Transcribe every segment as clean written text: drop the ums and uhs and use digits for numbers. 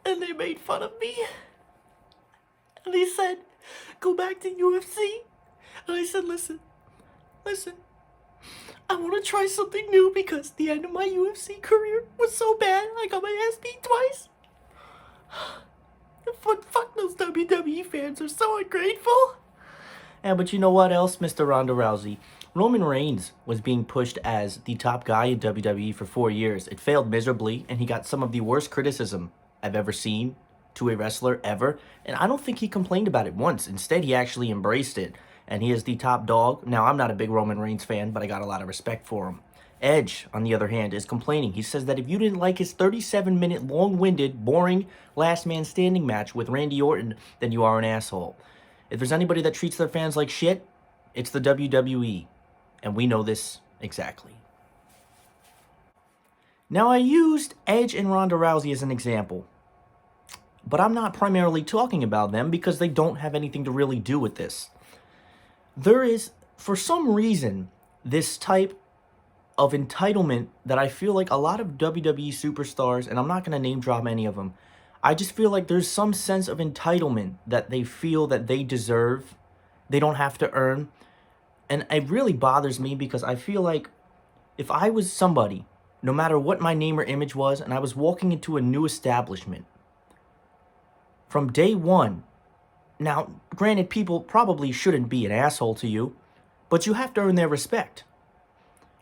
and they made fun of me. And they said, go back to UFC. And I said, listen, I want to try something new because the end of my UFC career was so bad. I got my ass beat twice. But fuck those WWE fans, are so ungrateful. Yeah, but you know what else, Mr. Ronda Rousey? Roman Reigns was being pushed as the top guy in WWE for 4 years. It failed miserably, and he got some of the worst criticism I've ever seen to a wrestler ever. And I don't think he complained about it once. Instead, he actually embraced it. And he is the top dog. Now, I'm not a big Roman Reigns fan, but I got a lot of respect for him. Edge, on the other hand, is complaining. He says that if you didn't like his 37-minute, long-winded, boring last man standing match with Randy Orton, then you are an asshole. If there's anybody that treats their fans like shit, it's the WWE. And we know this exactly. Now, I used Edge and Ronda Rousey as an example. But I'm not primarily talking about them because they don't have anything to really do with this. There is, for some reason, this type of entitlement that I feel like a lot of WWE superstars, and I'm not going to name drop any of them, I just feel like there's some sense of entitlement that they feel that they deserve, they don't have to earn. And it really bothers me because I feel like if I was somebody, no matter what my name or image was, and I was walking into a new establishment, from day one, now, granted, people probably shouldn't be an asshole to you, but you have to earn their respect.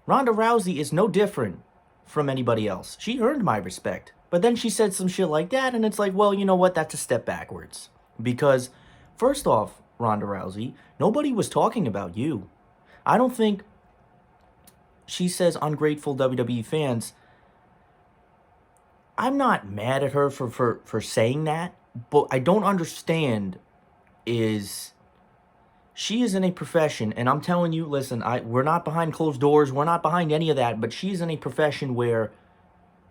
Ronda Rousey is no different from anybody else. She earned my respect. But then she said some shit like that, and it's like, well, you know what? That's a step backwards. Because, first off, Ronda Rousey, nobody was talking about you. I don't think she says ungrateful WWE fans. I'm not mad at her for saying that, but I don't understand is she is in a profession, and I'm telling you, listen, we're not behind closed doors, we're not behind any of that, but she's in a profession where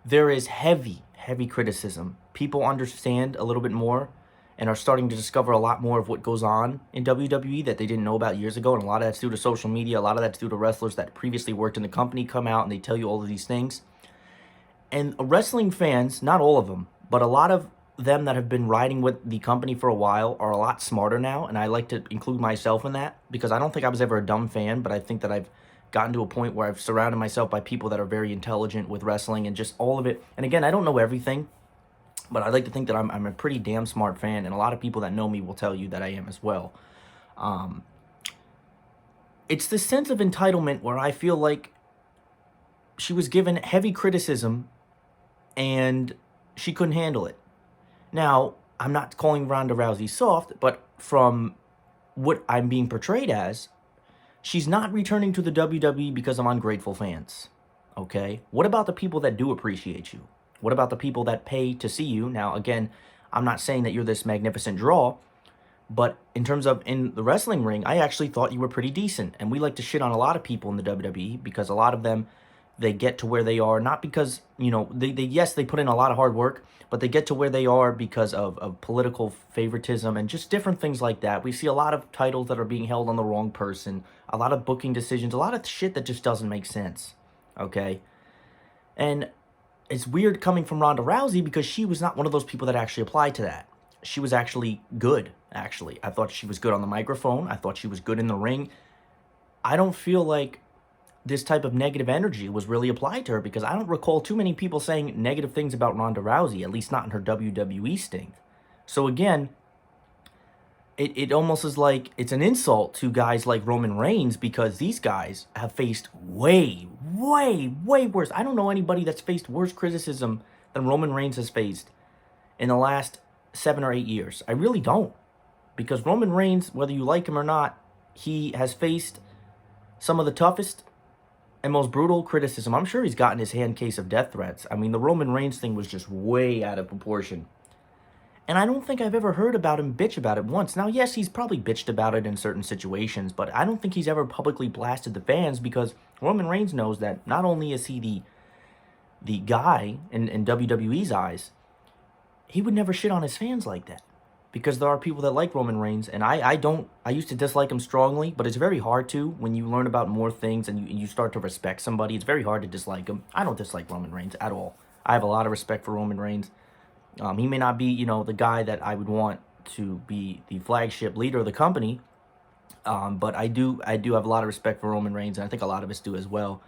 there is heavy criticism. People understand a little bit more and are starting to discover a lot more of what goes on in WWE that they didn't know about years ago, and a lot of that's due to social media, a lot of that's due to wrestlers that previously worked in the company come out and they tell you all of these things. And wrestling fans, not all of them, but a lot of them that have been riding with the company for a while are a lot smarter now, and I like to include myself in that because I don't think I was ever a dumb fan, but I think that I've gotten to a point where I've surrounded myself by people that are very intelligent with wrestling and just all of it. And again, I don't know everything, but I like to think that I'm a pretty damn smart fan, and a lot of people that know me will tell you that I am as well. It's this sense of entitlement where I feel like she was given heavy criticism and she couldn't handle it. Now, I'm not calling Ronda Rousey soft, but from what I'm being portrayed as, she's not returning to the WWE because of ungrateful fans, okay? What about the people that do appreciate you? What about the people that pay to see you? Now, again, I'm not saying that you're this magnificent draw, but in terms of in the wrestling ring, I actually thought you were pretty decent. And we like to shit on a lot of people in the WWE because a lot of them, they get to where they are, not because, you know, yes, they put in a lot of hard work, but they get to where they are because of political favoritism and just different things like that. We see a lot of titles that are being held on the wrong person, a lot of booking decisions, a lot of shit that just doesn't make sense, okay? And it's weird coming from Ronda Rousey because she was not one of those people that actually applied to that. She was actually good, actually. I thought she was good on the microphone. I thought she was good in the ring. I don't feel like this type of negative energy was really applied to her because I don't recall too many people saying negative things about Ronda Rousey, at least not in her WWE stint. So again, it almost is like it's an insult to guys like Roman Reigns because these guys have faced way worse. I don't know anybody that's faced worse criticism than Roman Reigns has faced in the last 7 or 8 years. I really don't. Because Roman Reigns, whether you like him or not, he has faced some of the toughest and most brutal criticism. I'm sure he's gotten his hand case of death threats. I mean, the Roman Reigns thing was just way out of proportion. And I don't think I've ever heard about him bitch about it once. Now, yes, he's probably bitched about it in certain situations, but I don't think he's ever publicly blasted the fans because Roman Reigns knows that not only is he the guy in WWE's eyes, he would never shit on his fans like that. Because there are people that like Roman Reigns, and I used to dislike him strongly, but it's very hard to when you learn about more things and you start to respect somebody. It's very hard to dislike him. I don't dislike Roman Reigns at all. I have a lot of respect for Roman Reigns. He may not be, you know, the guy that I would want to be the flagship leader of the company, but I do have a lot of respect for Roman Reigns, and I think a lot of us do as well.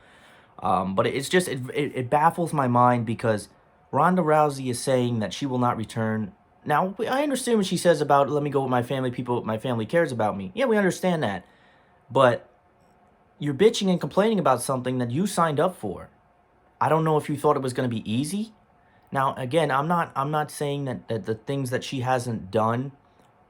But it's just it baffles my mind because Ronda Rousey is saying that she will not return. Now I understand what she says about let me go with my family. People, my family cares about me. Yeah, we understand that, but you're bitching and complaining about something that you signed up for. I don't know if you thought it was going to be easy. Now again, I'm not saying that the things that she hasn't done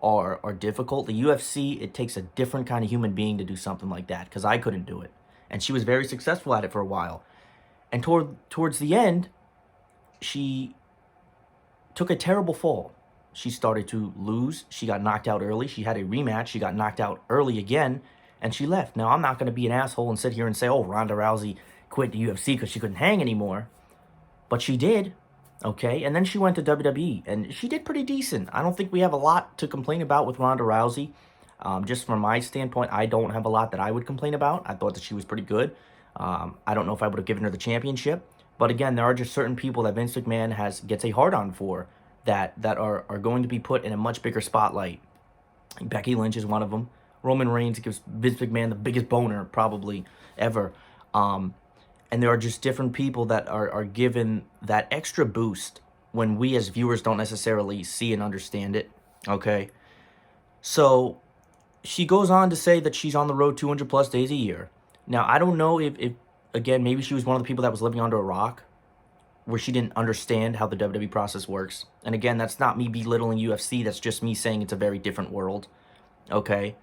are difficult. The UFC, it takes a different kind of human being to do something like that because I couldn't do it. And she was very successful at it for a while. And towards the end, she took a terrible fall. She started to lose. She got knocked out early. She had a rematch. She got knocked out early again, and she left. Now, I'm not going to be an asshole and sit here and say, oh, Ronda Rousey quit the UFC because she couldn't hang anymore. But she did, okay? And then she went to WWE, and she did pretty decent. I don't think we have a lot to complain about with Ronda Rousey. Just from my standpoint, I don't have a lot that I would complain about. I thought that she was pretty good. I don't know if I would have given her the championship. But again, there are just certain people that Vince McMahon gets a hard-on for that are going to be put in a much bigger spotlight. Becky Lynch is one of them. Roman Reigns gives Vince McMahon the biggest boner probably ever. And there are just different people that are given that extra boost when we as viewers don't necessarily see and understand it, okay? So she goes on to say that she's on the road 200 plus days a year. Now, I don't know if again, maybe she was one of the people that was living under a rock where she didn't understand how the WWE process works. And again, that's not me belittling UFC. That's just me saying it's a very different world, okay?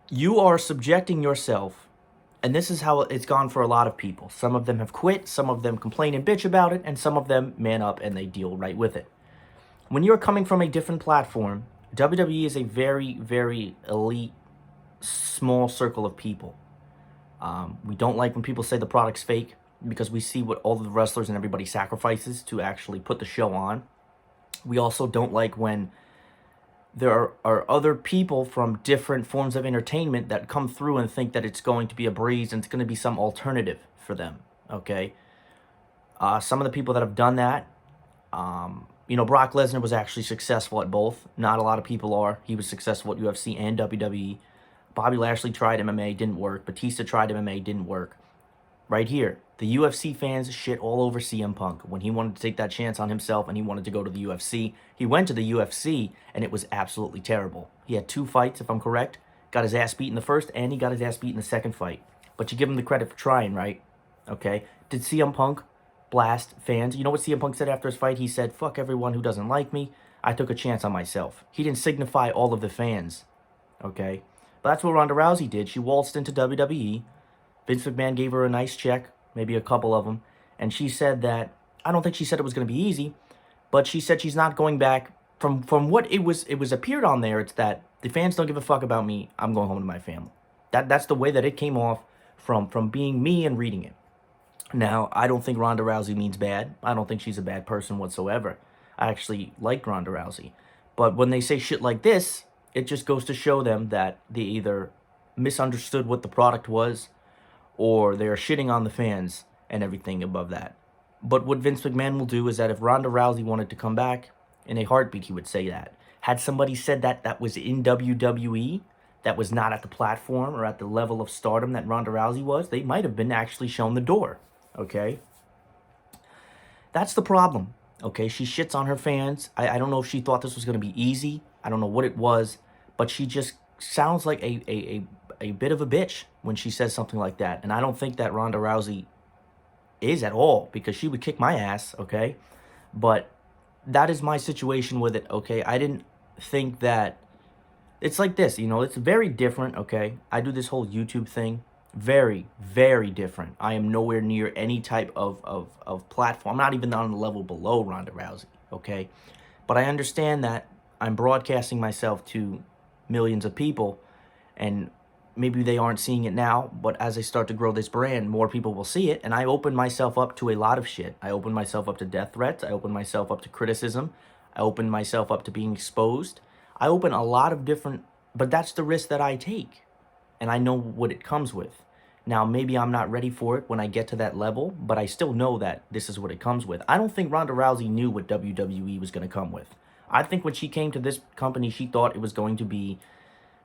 You are subjecting yourself, and this is how it's gone for a lot of people. Some of them have quit, some of them complain and bitch about it, and some of them man up and they deal right with it. When you're coming from a different platform, WWE is a very, very elite, small circle of people. We don't like when people say the product's fake because we see what all the wrestlers and everybody sacrifices to actually put the show on. We also don't like when there are other people from different forms of entertainment that come through and think that it's going to be a breeze and it's going to be some alternative for them, okay? Some of the people that have done that, Brock Lesnar was actually successful at both. Not a lot of people are. He was successful at UFC and WWE. Bobby Lashley tried MMA, didn't work. Batista tried MMA, didn't work. Right here, the UFC fans shit all over CM Punk when he wanted to take that chance on himself and he wanted to go to the UFC. He went to the UFC and it was absolutely terrible. He had 2 fights, if I'm correct. Got his ass beat in the first and he got his ass beat in the second fight. But you give him the credit for trying, right? Okay. Did CM Punk blast fans? You know what CM Punk said after his fight? He said, fuck everyone who doesn't like me. I took a chance on myself. He didn't signify all of the fans. Okay. But that's what Ronda Rousey did. She waltzed into WWE. Vince McMahon gave her a nice check, maybe a couple of them, and she said that, I don't think she said it was going to be easy, but she said she's not going back. From what it was appeared on there, it's that the fans don't give a fuck about me, I'm going home to my family. That's the way that it came off from being me and reading it. Now, I don't think Ronda Rousey means bad. I don't think she's a bad person whatsoever. I actually like Ronda Rousey. But when they say shit like this, it just goes to show them that they either misunderstood what the product was or they're shitting on the fans and everything above that. But what Vince McMahon will do is that if Ronda Rousey wanted to come back, in a heartbeat he would say that. Had somebody said that was in WWE, that was not at the platform or at the level of stardom that Ronda Rousey was, they might have been actually shown the door, okay? That's the problem, okay? She shits on her fans. I don't know if she thought this was going to be easy. I don't know what it was, but she just sounds like a bit of a bitch when she says something like that. And I don't think that Ronda Rousey is at all, because she would kick my ass, okay? But that is my situation with it, okay? I didn't think that... It's like this, it's very different, okay? I do this whole YouTube thing. Very, very different. I am nowhere near any type of platform. I'm not even on the level below Ronda Rousey, okay? But I understand that I'm broadcasting myself to millions of people, and maybe they aren't seeing it now, but as I start to grow this brand, more people will see it, and I open myself up to a lot of shit. I open myself up to death threats. I open myself up to criticism. I open myself up to being exposed. I open a lot of different, but that's the risk that I take, and I know what it comes with. Now, maybe I'm not ready for it when I get to that level, but I still know that this is what it comes with. I don't think Ronda Rousey knew what WWE was going to come with. I think when she came to this company, she thought it was going to be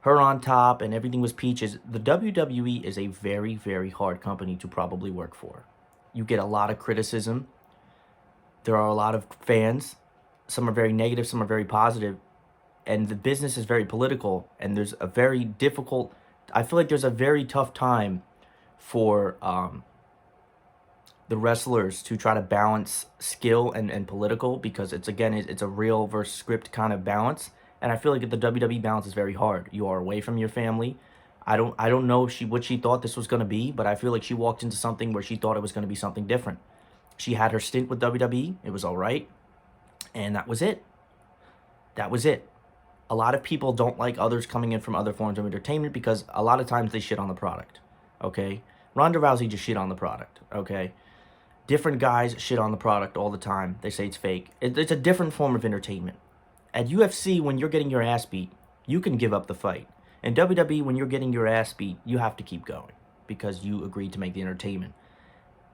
her on top and everything was peaches. The WWE is a very, very hard company to probably work for. You get a lot of criticism. There are a lot of fans. Some are very negative, some are very positive. And the business is very political. And there's a very difficult, I feel like there's a very tough time for the wrestlers to try to balance skill and political, because it's a real versus script kind of balance. And I feel like the WWE balance is very hard. You are away from your family. I don't know what she thought this was going to be, but I feel like she walked into something where she thought it was going to be something different. She had her stint with WWE. It was all right. And that was it. That was it. A lot of people don't like others coming in from other forms of entertainment because a lot of times they shit on the product. Okay? Ronda Rousey just shit on the product. Okay? Different guys shit on the product all the time. They say it's fake. It's a different form of entertainment. At UFC, when you're getting your ass beat, you can give up the fight. In WWE, when you're getting your ass beat, you have to keep going because you agreed to make the entertainment.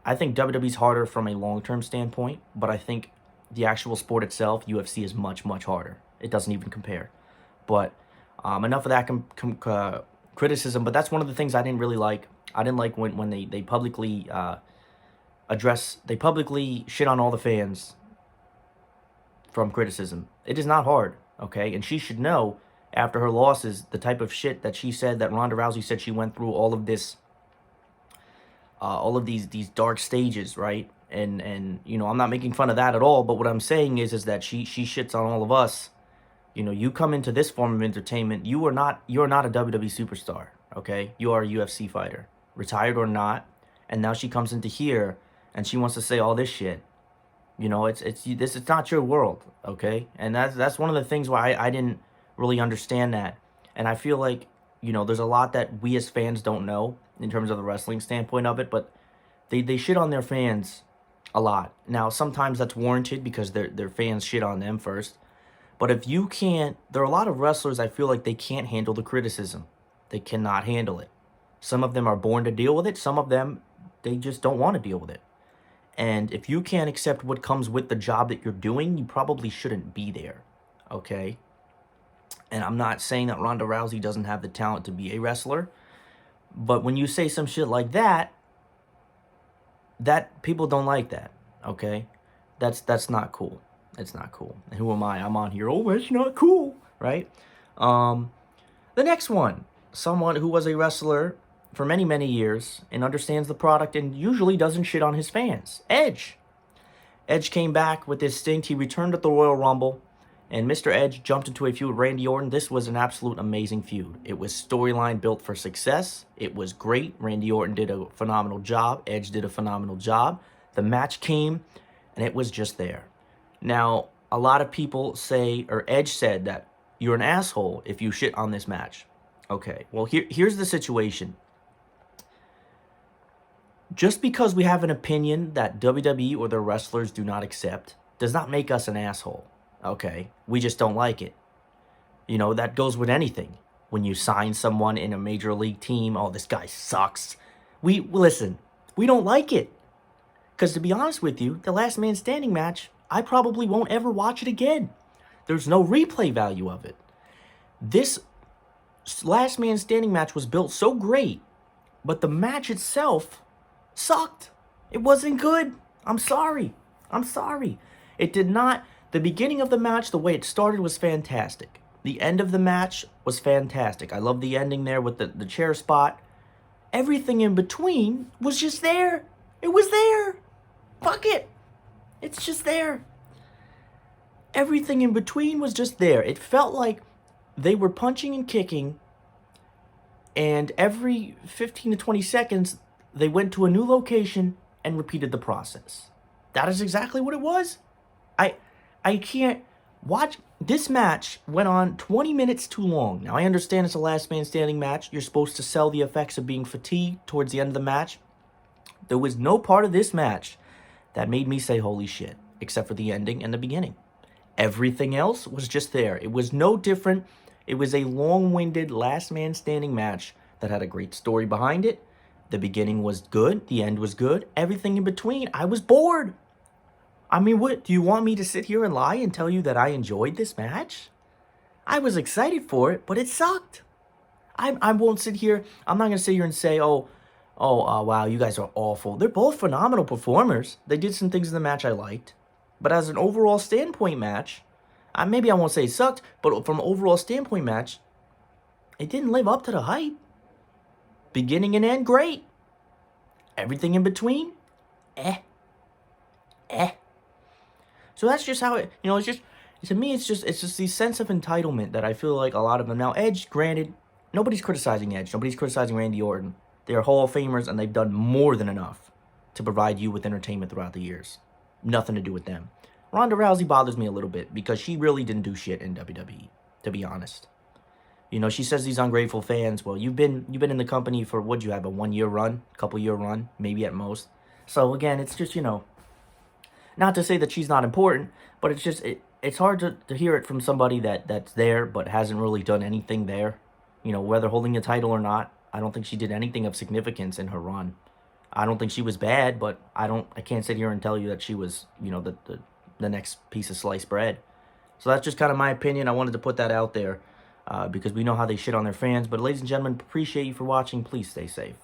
I think WWE's harder from a long-term standpoint, but I think the actual sport itself, UFC, is much, much harder. It doesn't even compare. But enough of that criticism. But that's one of the things I didn't really like. I didn't like when they publicly they publicly shit on all the fans from criticism. It is not hard, okay? And she should know after her losses the type of shit that she said, that Ronda Rousey said she went through all of this, all of these dark stages, right? And you know, I'm not making fun of that at all, but what I'm saying is that she shits on all of us. You know, you come into this form of entertainment, you're not a WWE superstar, okay? You are a UFC fighter, retired or not. And now she comes into here and she wants to say all this shit. You know, it's not your world, okay? And that's one of the things why I didn't really understand that. And I feel like, you know, there's a lot that we as fans don't know in terms of the wrestling standpoint of it, but they shit on their fans a lot. Now, sometimes that's warranted because their fans shit on them first. But if you can't, there are a lot of wrestlers I feel like they can't handle the criticism. They cannot handle it. Some of them are born to deal with it. Some of them, they just don't want to deal with it. And if you can't accept what comes with the job that you're doing, you probably shouldn't be there, okay? And I'm not saying that Ronda Rousey doesn't have the talent to be a wrestler, but when you say some shit like that people don't like that, okay? That's not cool. It's not cool. And who am I? I'm on here, oh, it's not cool, right? The next one, someone who was a wrestler for many, many years and understands the product and usually doesn't shit on his fans. Edge. Edge came back with his stint. He returned at the Royal Rumble, and Mr. Edge jumped into a feud with Randy Orton. This was an absolute amazing feud. It was storyline built for success. It was great. Randy Orton did a phenomenal job. Edge did a phenomenal job. The match came, and it was just there. Now, a lot of people say, or Edge said, that you're an asshole if you shit on this match. Okay, well, here's the situation. Just because we have an opinion that WWE or their wrestlers do not accept does not make us an asshole, okay? We just don't like it. You know, that goes with anything. When you sign someone in a major league team, oh, this guy sucks. Listen, we don't like it. Because to be honest with you, the last man standing match, I probably won't ever watch it again. There's no replay value of it. This last man standing match was built so great, but the match itself sucked. It wasn't good. I'm sorry. It did not. The beginning of the match, the way it started, was fantastic. The end of the match was fantastic. I love the ending there with the chair spot. Everything in between was just there. It was there. Fuck it. It's just there. Everything in between was just there. It felt like they were punching and kicking, and every 15 to 20 seconds, they went to a new location and repeated the process. That is exactly what it was. I can't watch. This match went on 20 minutes too long. Now, I understand it's a last man standing match. You're supposed to sell the effects of being fatigued towards the end of the match. There was no part of this match that made me say, holy shit, except for the ending and the beginning. Everything else was just there. It was no different. It was a long-winded last man standing match that had a great story behind it, The beginning was good. The end was good. Everything in between, I was bored. I mean, what? Do you want me to sit here and lie and tell you that I enjoyed this match? I was excited for it, but it sucked. I won't sit here. I'm not going to sit here and say, wow, you guys are awful. They're both phenomenal performers. They did some things in the match I liked. But as an overall standpoint match, maybe I won't say it sucked, but from an overall standpoint match, it didn't live up to the hype. Beginning and end, great. Everything in between, eh. So that's just how it's just, to me, it's just the sense of entitlement that I feel like a lot of them. Now, Edge, granted, nobody's criticizing Edge. Nobody's criticizing Randy Orton. They're Hall of Famers, and they've done more than enough to provide you with entertainment throughout the years. Nothing to do with them. Ronda Rousey bothers me a little bit because she really didn't do shit in WWE, to be honest. She says these ungrateful fans, well, you've been in the company for, what'd you have, a 1-year run? Couple-year run? Maybe at most. So, again, it's just, not to say that she's not important, but it's just, it's hard to hear it from somebody that's there but hasn't really done anything there. Whether holding a title or not, I don't think she did anything of significance in her run. I don't think she was bad, but I can't sit here and tell you that she was, the next piece of sliced bread. So that's just kind of my opinion. I wanted to put that out there because we know how they shit on their fans. But ladies and gentlemen, appreciate you for watching. Please stay safe.